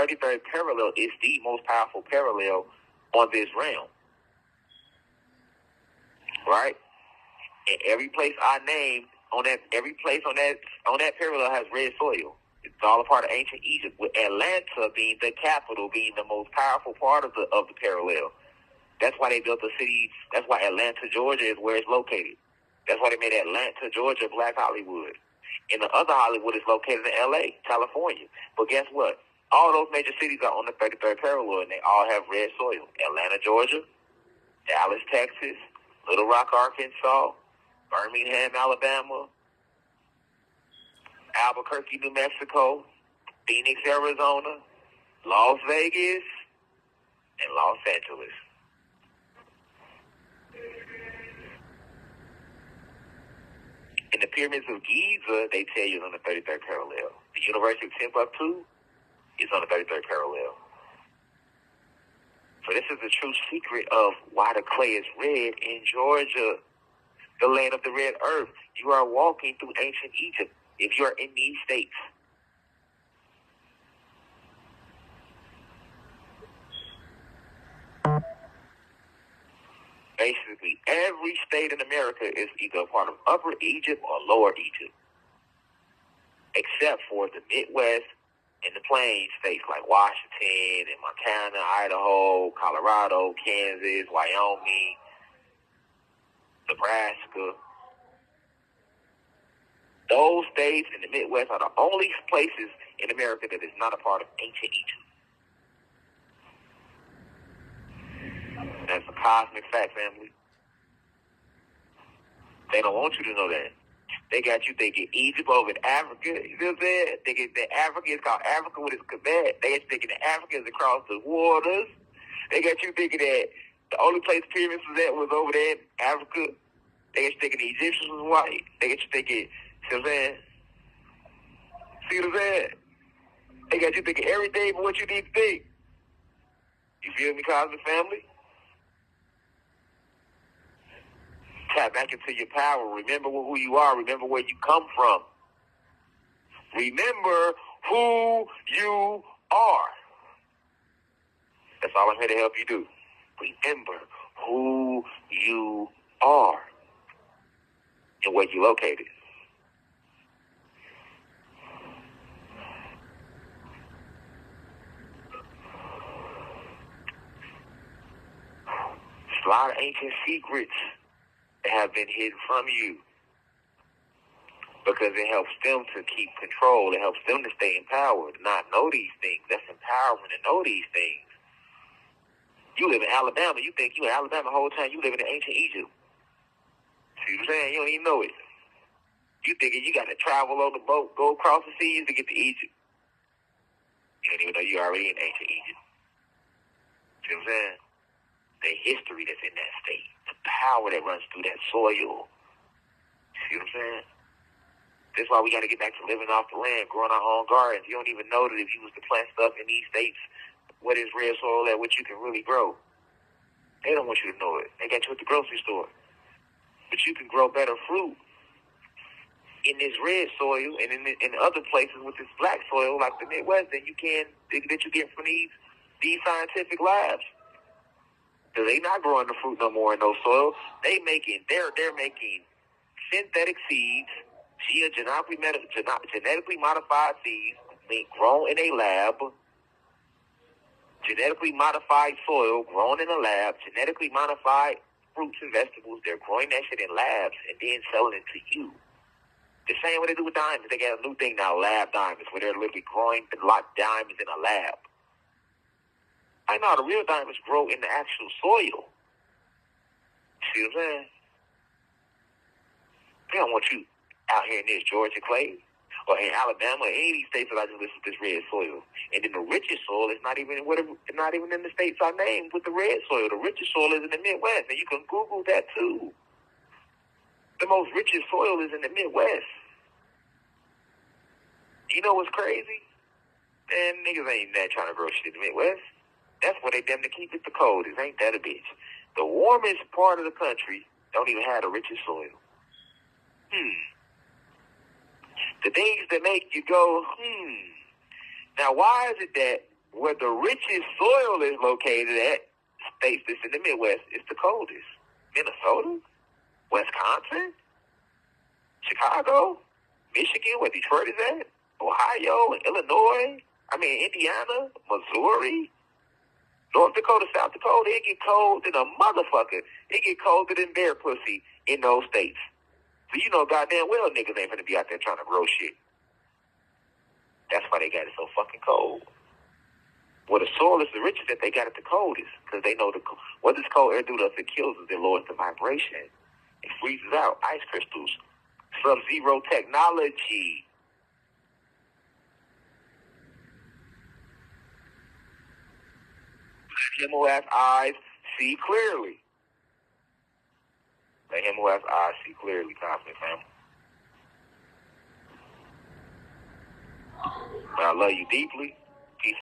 33rd parallel is the most powerful parallel on this realm, right? And every place I named every place on that parallel has red soil. It's all a part of ancient Egypt, with Atlanta being the capital, being the most powerful part of the parallel. That's why they built the city. That's why Atlanta, Georgia, is where it's located. That's why they made Atlanta, Georgia, Black Hollywood. And the other Hollywood is located in L.A., California. But guess what? All those major cities are on the 33rd parallel, and they all have red soil. Atlanta, Georgia, Dallas, Texas, Little Rock, Arkansas, Birmingham, Alabama, Albuquerque, New Mexico, Phoenix, Arizona, Las Vegas, and Los Angeles. In the pyramids of Giza, they tell you it's on the 33rd parallel. The University of Timbuktu is on the 33rd parallel. So this is the true secret of why the clay is red in Georgia, the land of the red earth. You are walking through ancient Egypt if you are in these states. Basically, every state in America is either a part of Upper Egypt or Lower Egypt, except for the Midwest and the Plains states like Washington and Montana, Idaho, Colorado, Kansas, Wyoming, Nebraska. Those states in the Midwest are the only places in America that is not a part of ancient Egypt. That's a cosmic fact, family. They don't want you to know that. They got you thinking Egypt over in Africa. You know what I'm saying? Thinking that Africa is called Africa with its Quebec. They got you thinking that Africa is across the waters. They got you thinking that the only place pyramids was at was over there in Africa. They got you thinking the Egyptians was white. They got you thinking, see what I'm saying? See what I'm saying? They got you thinking everything but what you need to think. You feel me, cosmic family? Tap back into your power. Remember who you are. Remember where you come from. Remember who you are. That's all I'm here to help you do. Remember who you are and where you're located. There's a lot of ancient secrets that have been hidden from you because it helps them to keep control. It helps them to stay in power, to not know these things. That's empowerment to know these things. You live in Alabama. You think you in Alabama the whole time. You live in ancient Egypt. See what I'm saying? You don't even know it. You thinking you got to travel on the boat, go across the seas to get to Egypt. You don't even know you're already in ancient Egypt. See what I'm saying? The history that's in that state. The power that runs through that soil. See what I'm saying? That's why we got to get back to living off the land, growing our own gardens. You don't even know that if you was to plant stuff in these states, what is red soil at, what you can really grow. They don't want you to know it. They got you at the grocery store. But you can grow better fruit in this red soil and in other places with this black soil like the Midwest than you can that you get from these scientific labs. So they not growing the fruit no more in those soils. They're making synthetic seeds, genetically modified seeds being grown in a lab, genetically modified soil grown in a lab, genetically modified fruits and vegetables. They're growing that shit in labs and then selling it to you. The same way they do with diamonds. They got a new thing now, lab diamonds, where they're literally growing the diamonds in a lab. I know the real diamonds grow in the actual soil. See what I'm saying? They don't want you out here in this Georgia clay or in Alabama or any of these states that I just listed this red soil. And then the richest soil is not even in the states I named with the red soil. The richest soil is in the Midwest, and you can Google that too. The most richest soil is in the Midwest. You know what's crazy? Man, niggas ain't that trying to grow shit in the Midwest. That's where they damn to keep it the coldest. Ain't that a bitch? The warmest part of the country don't even have the richest soil. The things that make you go, Now, why is it that where the richest soil is located at, states that's in the Midwest, is the coldest. Minnesota, Wisconsin, Chicago, Michigan, where Detroit is at, Ohio, Illinois, Indiana, Missouri, North Dakota, South Dakota. It get cold than a motherfucker. It get colder than bear pussy in those states. So you know goddamn well niggas ain't gonna be out there trying to grow shit. That's why they got it so fucking cold. Where the soil is the richest, that they got it the coldest. Because they know what this cold air do to us, it kills us, it lowers the vibration. It freezes out ice crystals. Sub-zero technology. Let him who has eyes see clearly. Let him who has eyes see clearly, confident family. But I love you deeply.